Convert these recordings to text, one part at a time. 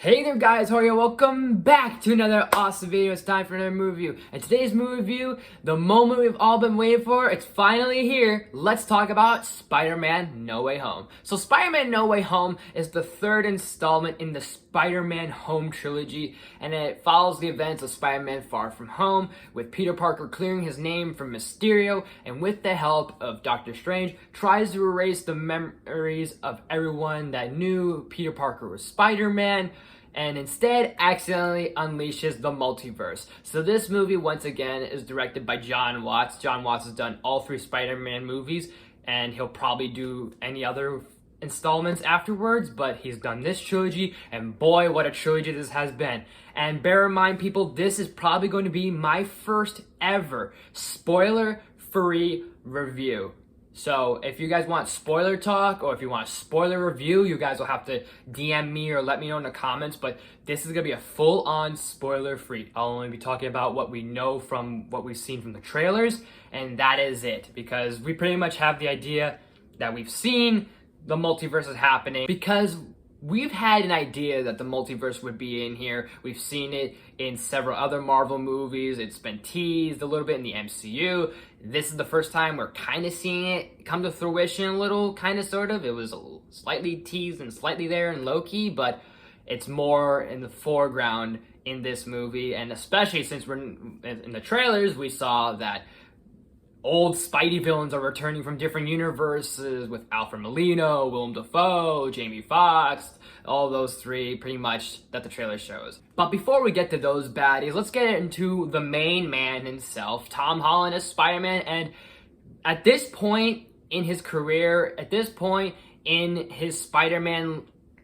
Hey there guys, how are you? Welcome back to another awesome video. It's time for another movie review. And today's movie review, the moment we've all been waiting for, it's finally here. Let's talk about Spider-Man No Way Home. So Spider-Man No Way Home is the third installment in the Spider-Man Home trilogy, and it follows the events of Spider-Man Far From Home, with Peter Parker clearing his name from Mysterio, and with the help of Doctor Strange, tries to erase the memories of everyone that knew Peter Parker was Spider-Man, and instead accidentally unleashes the multiverse. So this movie, once again, is directed by Jon Watts. Jon Watts has done all three Spider-Man movies, and he'll probably do any other installments afterwards, but he's done this trilogy, and boy, what a trilogy this has been. And bear in mind, people, this is probably going to be my first ever spoiler-free review. So if you guys want spoiler talk or if you want a spoiler review, you guys will have to DM me or let me know in the comments, but this is going to be a full-on spoiler-free. I'll only be talking about what we know from what we've seen from the trailers, and that is it, because we pretty much have the idea that we've seen the multiverse is happening, because we've had an idea that the multiverse would be in here. We've seen it in several other Marvel movies. It's been teased a little bit in the MCU. This is the first time we're kind of seeing it come to fruition a little, kind of, sort of. It was slightly teased and slightly there in Loki, but it's more in the foreground in this movie. And especially since we're in the trailers, we saw that old Spidey villains are returning from different universes with Alfred Molina, Willem Dafoe, Jamie Foxx, all those three pretty much that the trailer shows. But before we get to those baddies, let's get into the main man himself, Tom Holland as Spider-Man. And at this point in his career, at this point in his Spider-Man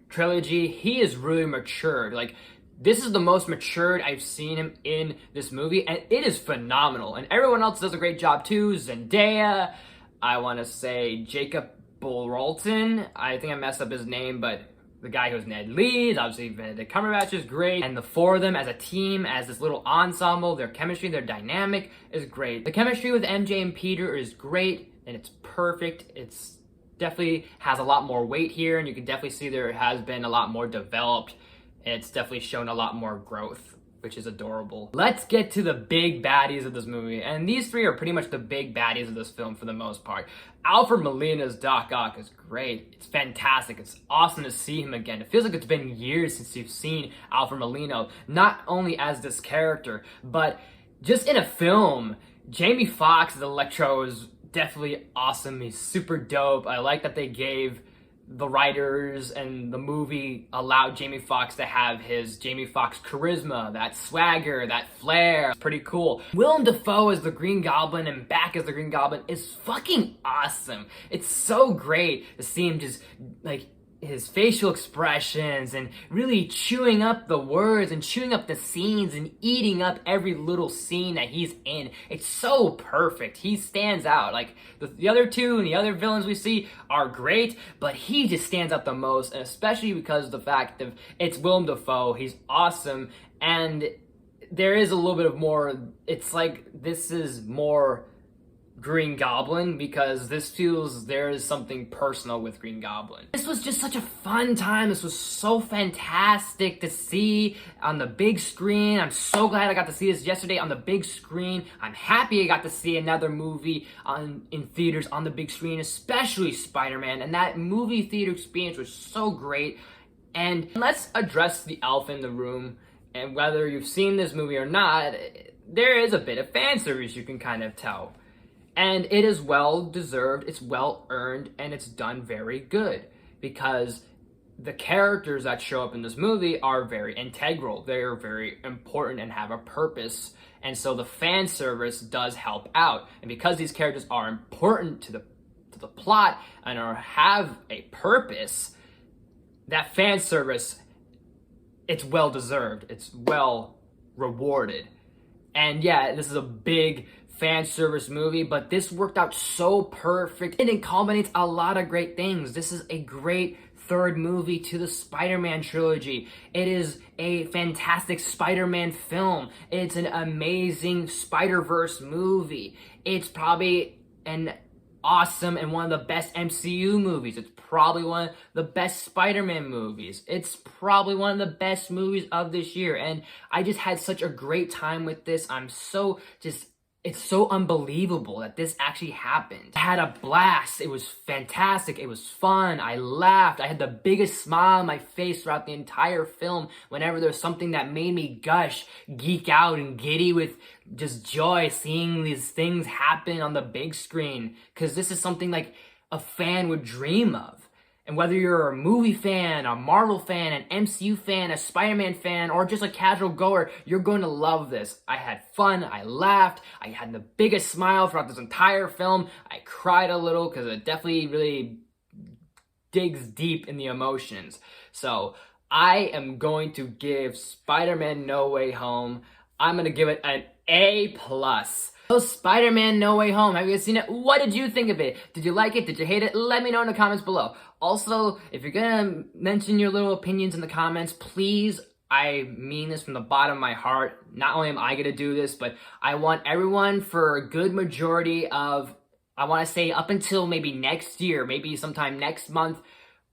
trilogy, he is really matured. Like, this is the most matured I've seen him in this movie, and it is phenomenal. And everyone else does a great job too. Zendaya, I want to say Jacob Bullrolton. I think I messed up his name, but the guy who's Ned Leeds, obviously Benedict Cumberbatch is great. And the four of them as a team, as this little ensemble, their chemistry, their dynamic is great. The chemistry with MJ and Peter is great, and it's perfect. It's definitely has a lot more weight here, and you can definitely see there has been a lot more developed. It's definitely shown a lot more growth, which is adorable. Let's get to the big baddies of this movie. And these three are pretty much the big baddies of this film for the most part. Alfred Molina's Doc Ock is great. It's fantastic. It's awesome to see him again. It feels like it's been years since you've seen Alfred Molina, not only as this character, but just in a film. Jamie Foxx as Electro is definitely awesome. He's super dope. I like that they gave the writers and the movie allowed Jamie Foxx to have his Jamie Foxx charisma, that swagger, that flair. It's pretty cool. Willem Dafoe as the Green Goblin and back as the Green Goblin is fucking awesome. It's so great to see him just, like, his facial expressions and really chewing up the words and chewing up the scenes and eating up every little scene that he's in. It's so perfect. He stands out. Like, the other two and the other villains we see are great, but he just stands out the most, and especially because of the fact that it's Willem Dafoe. He's awesome, and there is a little bit of more, it's like this is more Green Goblin, because this feels there is something personal with Green Goblin. This was just such a fun time. This was so fantastic to see on the big screen. I'm so glad I got to see this yesterday on the big screen. I'm happy I got to see another movie in theaters on the big screen, especially Spider-Man, and that movie theater experience was so great. And let's address the elephant in the room, and whether you've seen this movie or not, there is a bit of fan service, you can kind of tell. And it is well deserved, it's well earned, and it's done very good, because the characters that show up in this movie are very integral. They're very important and have a purpose. And so the fan service does help out. And because these characters are important to the plot and have a purpose, that fan service, it's well deserved. It's well rewarded. And yeah, this is a big fan service movie, but this worked out so perfect, and it culminates a lot of great things. This is a great third movie to the Spider-Man trilogy. It is a fantastic Spider-Man film. It's an amazing Spider-Verse movie. It's probably an awesome and one of the best MCU movies. It's probably one of the best Spider-Man movies. It's probably one of the best movies of this year. And I just had such a great time with this. It's so unbelievable that this actually happened. I had a blast. It was fantastic. It was fun. I laughed. I had the biggest smile on my face throughout the entire film whenever there was something that made me gush, geek out, and giddy with just joy seeing these things happen on the big screen. Because this is something like a fan would dream of. And whether you're a movie fan, a Marvel fan, an MCU fan, a Spider-Man fan, or just a casual goer, you're going to love this. I had fun, I laughed, I had the biggest smile throughout this entire film. I cried a little because it definitely really digs deep in the emotions. So I am going to give Spider-Man No Way Home, I'm going to give it an A+. So Spider-Man No Way Home, have you guys seen it? What did you think of it? Did you like it? Did you hate it? Let me know in the comments below. Also, if you're gonna mention your little opinions in the comments, please, I mean this from the bottom of my heart. Not only am I gonna do this, but I want everyone for a good majority of, I wanna say up until maybe next year, maybe sometime next month,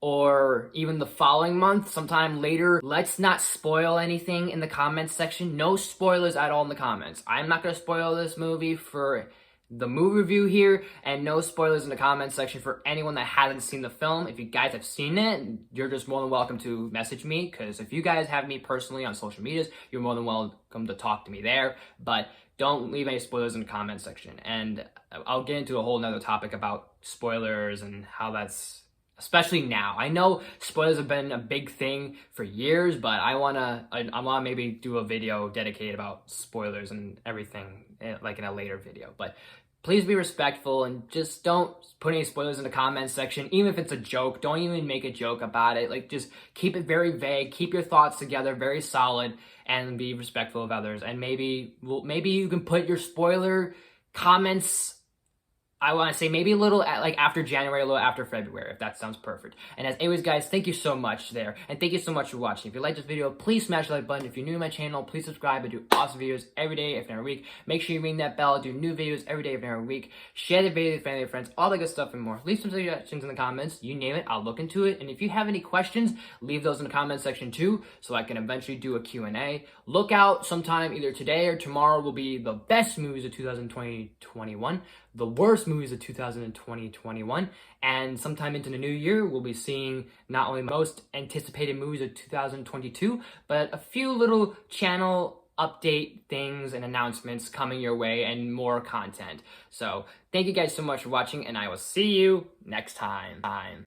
or even the following month, sometime later. Let's not spoil anything in the comments section. No spoilers at all in the comments. I'm not going to spoil this movie for the movie review here, and no spoilers in the comments section for anyone that hasn't seen the film. If you guys have seen it, you're just more than welcome to message me, because if you guys have me personally on social medias, you're more than welcome to talk to me there, but don't leave any spoilers in the comments section. And I'll get into a whole nother topic about spoilers and how that's, especially now. I know spoilers have been a big thing for years, but I wanna maybe do a video dedicated about spoilers and everything, like in a later video. But please be respectful and just don't put any spoilers in the comments section. Even if it's a joke, don't even make a joke about it. Like, just keep it very vague. Keep your thoughts together, very solid, and be respectful of others. And maybe you can put your spoiler comments, I want to say maybe a little like after January, a little after February, if that sounds perfect. And as always, guys, thank you so much there. And thank you so much for watching. If you like this video, please smash the like button. If you're new to my channel, please subscribe. I do awesome videos every day, if not every week. Make sure you ring that bell. I do new videos every day, if not every week. Share the video with family and friends, all that good stuff and more. Leave some suggestions in the comments. You name it, I'll look into it. And if you have any questions, leave those in the comments section too, so I can eventually do a Q&A. Look out sometime either today or tomorrow will be the best movies of 2020-21. The worst movies of 2020-21, and sometime into the new year, we'll be seeing not only the most anticipated movies of 2022, but a few little channel update things and announcements coming your way and more content. So thank you guys so much for watching, and I will see you next time.